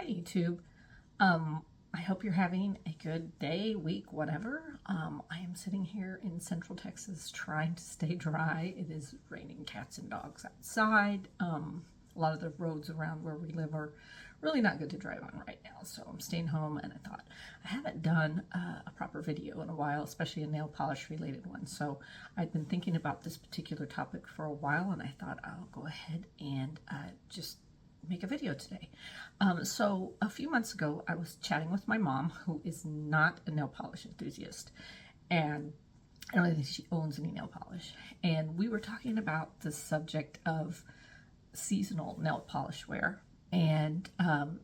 Hi YouTube. I hope you're having a good day, week, whatever. I am sitting here in Central Texas trying to stay dry. It is raining cats and dogs outside. A lot of the roads around where we live are really not good to drive on right now, so I'm staying home. And I thought, I haven't done a proper video in a while, especially a nail polish related one, so I'd been thinking about this particular topic for a while, and I thought I'll go ahead and just make a video today. So a few months ago, I was chatting with my mom, who is not a nail polish enthusiast, and I don't think she owns any nail polish. And we were talking about the subject of seasonal nail polish wear, and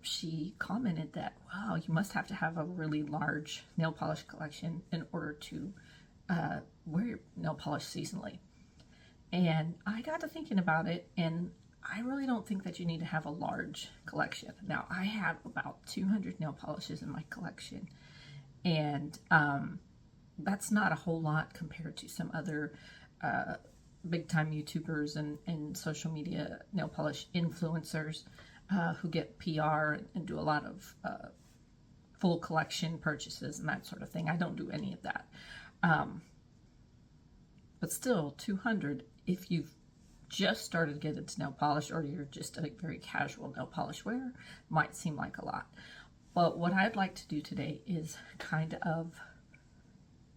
she commented that, wow, you must have to have a really large nail polish collection in order to wear your nail polish seasonally. And I got to thinking about it, and I really don't think that you need to have a large collection. Now, I have about 200 nail polishes in my collection, and that's not a whole lot compared to some other big-time YouTubers and social media nail polish influencers who get PR and do a lot of full collection purchases and that sort of thing. I don't do any of that. But still, 200, if you've just started to get into nail polish, or you're just a very casual nail polish wearer, might seem like a lot. But what I'd like to do today is kind of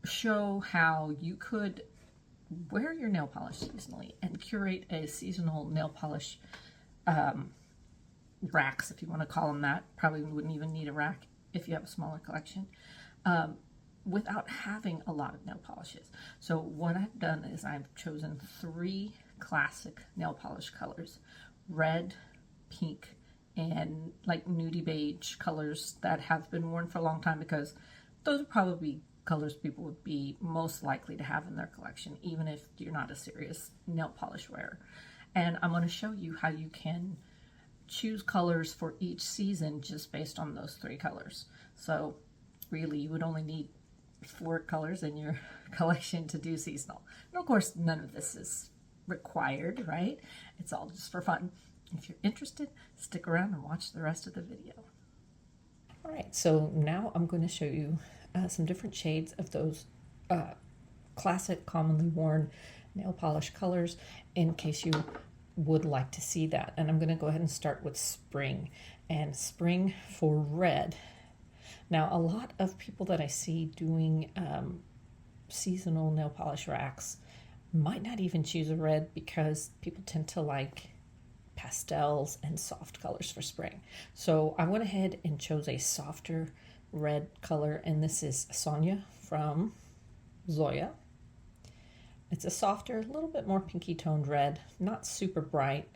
show how you could wear your nail polish seasonally and curate a seasonal nail polish racks, if you want to call them that. Probably wouldn't even need a rack if you have a smaller collection, without having a lot of nail polishes. So what I've done is I've chosen 3 classic nail polish colors: red, pink, and like nudie beige colors that have been worn for a long time, because those are probably colors people would be most likely to have in their collection, even if you're not a serious nail polish wearer. And I'm going to show you how you can choose colors for each season just based on those 3 colors. So really, you would only need 4 colors in your collection to do seasonal. And of course, none of this is required, right? It's all just for fun. If you're interested, stick around and watch the rest of the video. All right, so now I'm going to show you some different shades of those classic, commonly worn nail polish colors, in case you would like to see that. And I'm going to go ahead and start with spring. And spring for red. Now, a lot of people that I see doing seasonal nail polish racks might not even choose a red, because people tend to like pastels and soft colors for spring. So I went ahead and chose a softer red color, and this is Sonia from Zoya. It's a softer, a little bit more pinky toned red, not super bright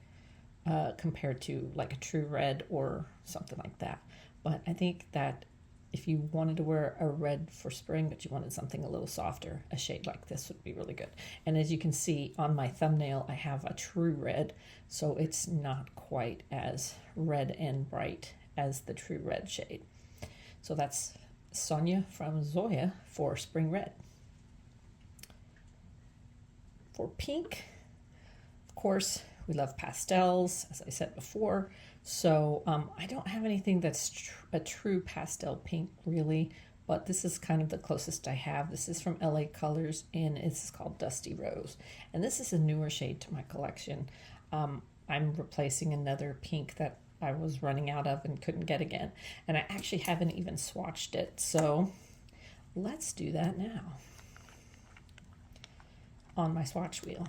compared to like a true red or something like that. But I think that if you wanted to wear a red for spring, but you wanted something a little softer, a shade like this would be really good. And as you can see on my thumbnail, I have a true red, so it's not quite as red and bright as the true red shade. So that's Sonia from Zoya for spring red. For pink, of course, we love pastels, as I said before. So I don't have anything that's a true pastel pink, really, but this is kind of the closest I have. This is from LA Colors, and it's called Dusty Rose. And this is a newer shade to my collection. I'm replacing another pink that I was running out of and couldn't get again. And I actually haven't even swatched it, so let's do that now on my swatch wheel.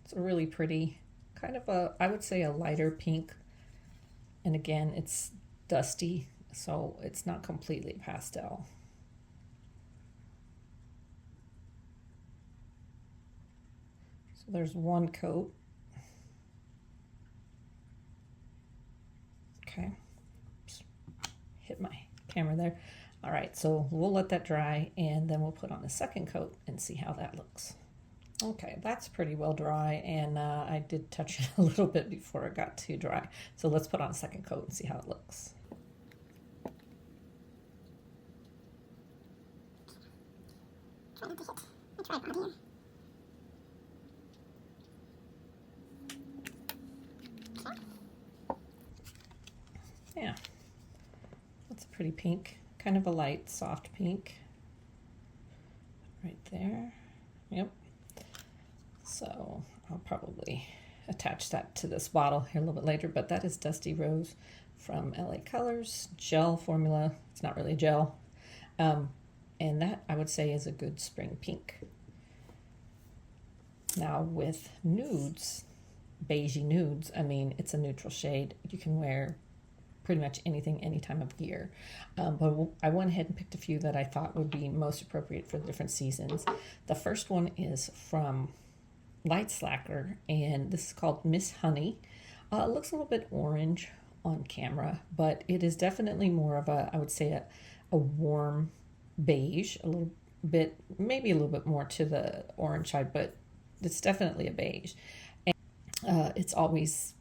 It's a really pretty, kind of a, I would say a lighter pink. And again, it's dusty, so it's not completely pastel. So there's one coat. Okay, oops, hit my camera there. All right, so we'll let that dry, and then we'll put on the second coat and see how that looks. Okay, that's pretty well dry, and I did touch it a little bit before it got too dry. So let's put on a second coat and see how it looks. Yeah, that's a pretty pink, kind of a light, soft pink. Right there. Yep. So I'll probably attach that to this bottle here a little bit later, but that is Dusty Rose from LA Colors, gel formula. It's not really gel. And that I would say is a good spring pink. Now with nudes, beigey nudes, I mean, it's a neutral shade. You can wear pretty much anything, any time of year. But I went ahead and picked a few that I thought would be most appropriate for the different seasons. The first one is from Light Slacker, and this is called Miss Honey. It looks a little bit orange on camera, but it is definitely more of a, I would say, a warm beige, a little bit, maybe a little bit more to the orange side, but it's definitely a beige. And it's always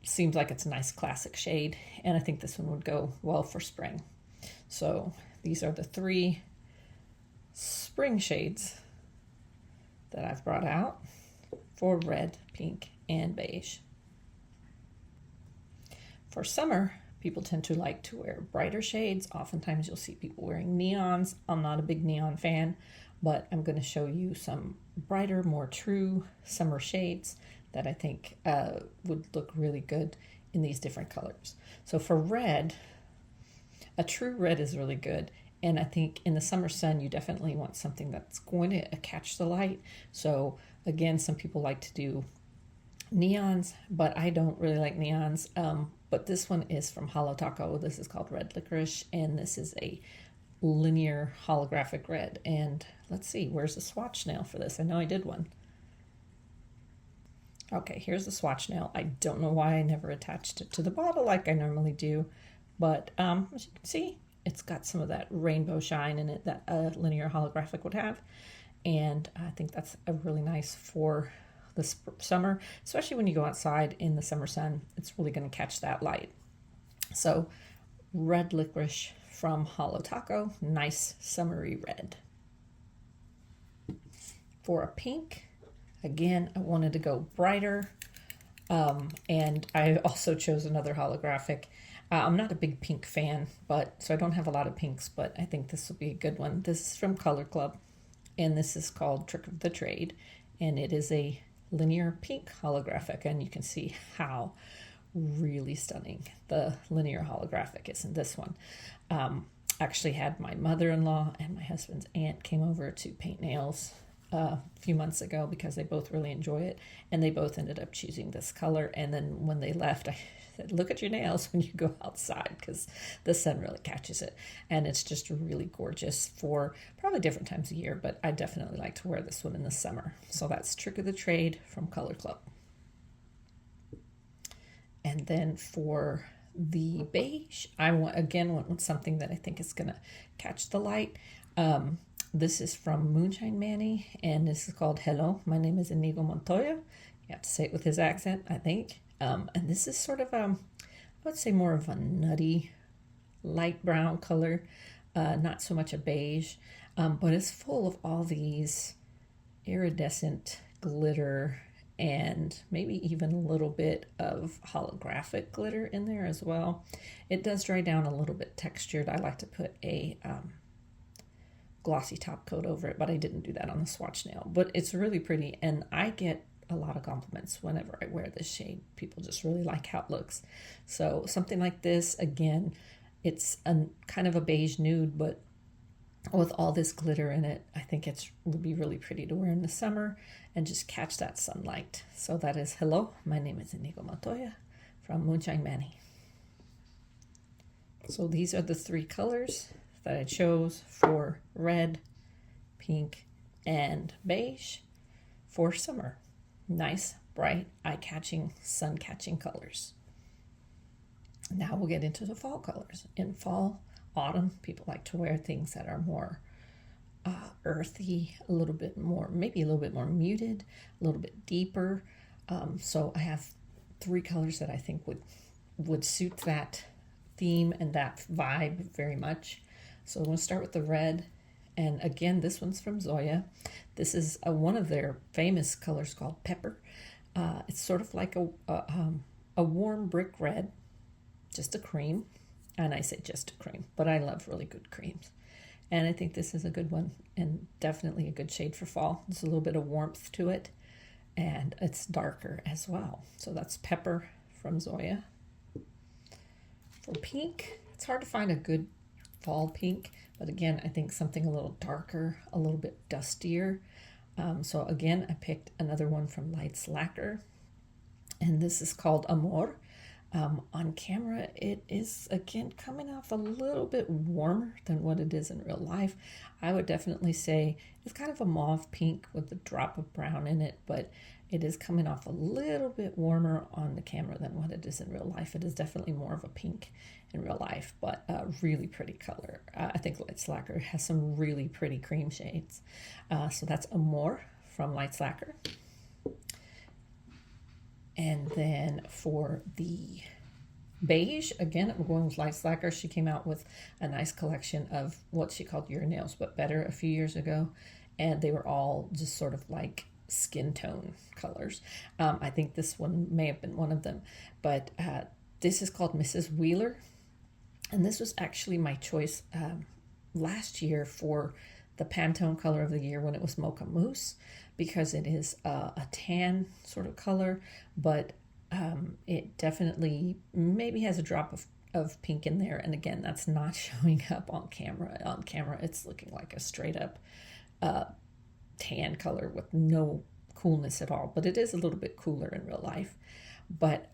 seems like it's a nice classic shade, and I think this one would go well for spring. So these are the 3 spring shades that I've brought out for red, pink, and beige. For summer, people tend to like to wear brighter shades. Oftentimes you'll see people wearing neons. I'm not a big neon fan, but I'm going to show you some brighter, more true summer shades that I think would look really good in these different colors. So for red, a true red is really good. And I think in the summer sun, you definitely want something that's going to catch the light. So again, some people like to do neons, but I don't really like neons. But this one is from Holo Taco. This is called Red Licorice, and this is a linear holographic red. And let's see, where's the swatch nail for this? I know I did one. Okay, here's the swatch nail. I don't know why I never attached it to the bottle like I normally do, but as you can see, it's got some of that rainbow shine in it that a linear holographic would have, and I think that's a really nice for the summer, especially when you go outside in the summer sun. It's really going to catch that light. So Red Licorice from Holo Taco, nice summery red. For a pink, again, I wanted to go brighter, and I also chose another holographic. I'm not a big pink fan, so I don't have a lot of pinks, but I think this will be a good one. This is from Color Club, and this is called Trick of the Trade, and it is a linear pink holographic, and you can see how really stunning the linear holographic is in this one. Actually had my mother-in-law and my husband's aunt came over to paint nails a few months ago because they both really enjoy it, and they both ended up choosing this color. And then when they left, I said, look at your nails when you go outside, because the sun really catches it, and it's just really gorgeous for probably different times of year, but I definitely like to wear this one in the summer. So that's Trick of the Trade from Color Club. And then for the beige, I want something that I think is going to catch the light. This is from Moonshine Manny, and this is called Hello, My Name is Inigo Montoya. You have to say it with his accent, I think. And this is sort of, I would say more of a nutty, light brown color, not so much a beige, but it's full of all these iridescent glitter and maybe even a little bit of holographic glitter in there as well. It does dry down a little bit textured. I like to put a glossy top coat over it, but I didn't do that on the swatch nail. But it's really pretty, and I get a lot of compliments whenever I wear this shade. People just really like how it looks. So something like this, again, it's a kind of a beige nude, but with all this glitter in it, I think it would be really pretty to wear in the summer and just catch that sunlight. So that is Hello, My Name is Inigo Montoya from Moonshine Manny. So these are the 3 colors that I chose for red, pink, and beige for summer. Nice, bright, eye-catching, sun-catching colors. Now we'll get into the fall colors. In fall, autumn, people like to wear things that are more earthy, a little bit more, maybe a little bit more muted, a little bit deeper. So I have 3 colors that I think would suit that theme and that vibe very much. So I'm going to start with the red. And again, this one's from Zoya. This is one of their famous colors called Pepper. It's sort of like a warm brick red, just a cream. And I say just a cream, but I love really good creams. And I think this is a good one and definitely a good shade for fall. There's a little bit of warmth to it and it's darker as well. So that's Pepper from Zoya. For pink, it's hard to find a good fall pink, but again, I think something a little darker, a little bit dustier. So again, I picked another one from Lights Lacquer, and this is called Amor. On camera, it is again coming off a little bit warmer than what it is in real life. I would definitely say it's kind of a mauve pink with a drop of brown in it, but it is coming off a little bit warmer on the camera than what it is in real life. It is definitely more of a pink in real life, but a really pretty color. I think Lights Lacquer has some really pretty cream shades. So that's Amor from Lights Lacquer. And then for the beige, again, I'm going with Lights Lacquer. She came out with a nice collection of what she called Your Nails But Better a few years ago. And they were all just sort of like skin tone colors. I think this one may have been one of them. But this is called Mrs. Wheeler. And this was actually my choice last year for the Pantone color of the year when it was Mocha Mousse, because it is a tan sort of color, but it definitely maybe has a drop of pink in there. And again, that's not showing up on camera. On camera, it's looking like a straight up tan color with no coolness at all, but it is a little bit cooler in real life. But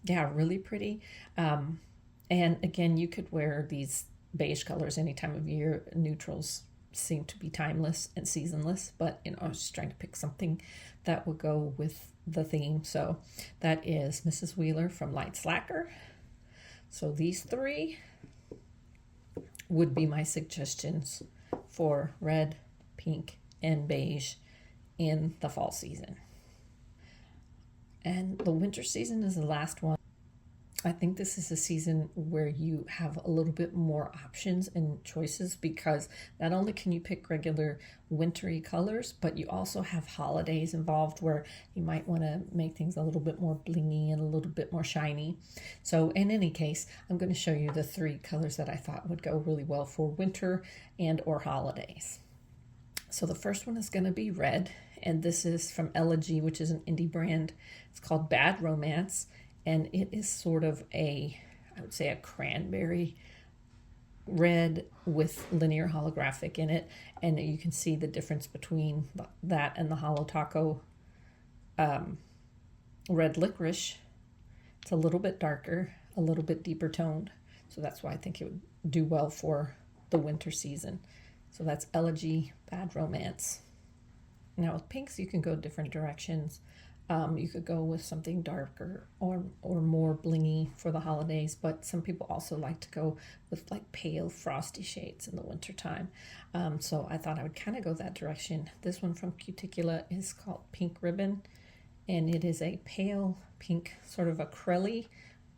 yeah, really pretty. And again, you could wear these beige colors any time of year. Neutrals seem to be timeless and seasonless, but I was just trying to pick something that would go with the theme. So that is Mrs. Wheeler from Lights Lacquer. So these three would be my suggestions for red, pink, and beige in the fall season. And the winter season is the last one. I think this is a season where you have a little bit more options and choices, because not only can you pick regular wintry colors, but you also have holidays involved where you might want to make things a little bit more blingy and a little bit more shiny. So in any case, I'm going to show you the three colors that I thought would go really well for winter and or holidays. So the first one is going to be red, and this is from Elegy, which is an indie brand. It's called Bad Romance. And it is sort of I would say a cranberry red with linear holographic in it. And you can see the difference between that and the Holo Taco red licorice. It's a little bit darker, a little bit deeper toned. So that's why I think it would do well for the winter season. So that's Elegy Bad Romance. Now with pinks, you can go different directions. You could go with something darker or more blingy for the holidays, but some people also like to go with like pale frosty shades in the wintertime. So I thought I would kind of go that direction. This one from Cuticula is called Pink Ribbon, and it is a pale pink, sort of acrylic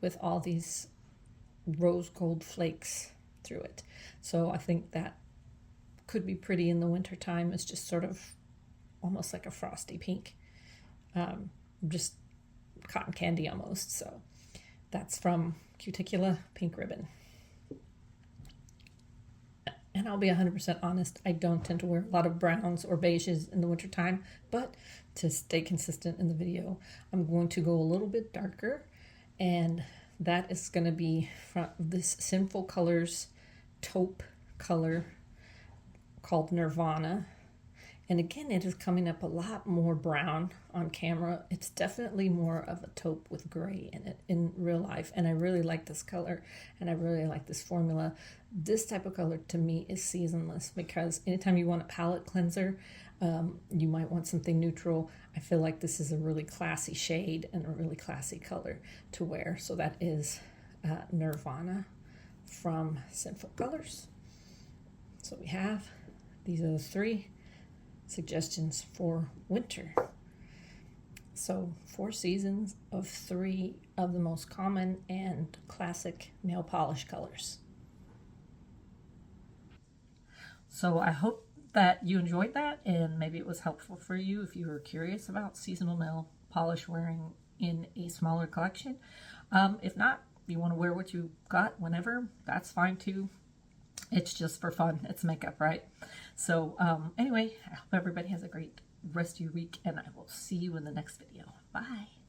with all these rose gold flakes through it. So I think that could be pretty in the wintertime. It's just sort of almost like a frosty pink. Just cotton candy almost. So that's from Cuticula Pink Ribbon. And I'll be 100% honest, I don't tend to wear a lot of browns or beiges in the wintertime, but to stay consistent in the video, I'm going to go a little bit darker, and that is going to be from this Sinful Colors taupe color called Nirvana. And again, it is coming up a lot more brown on camera. It's definitely more of a taupe with gray in it in real life. And I really like this color, and I really like this formula. This type of color to me is seasonless, because anytime you want a palette cleanser, you might want something neutral. I feel like this is a really classy shade and a really classy color to wear. So that is Nirvana from Sinful Colors. So we have, these are the three suggestions for winter. So 4 seasons of 3 of the most common and classic nail polish colors. So I hope that you enjoyed that, and maybe it was helpful for you if you were curious about seasonal nail polish wearing in a smaller collection. If not, you want to wear what you got whenever, that's fine too. It's just for fun. It's makeup, right? So anyway, I hope everybody has a great rest of your week, and I will see you in the next video. Bye.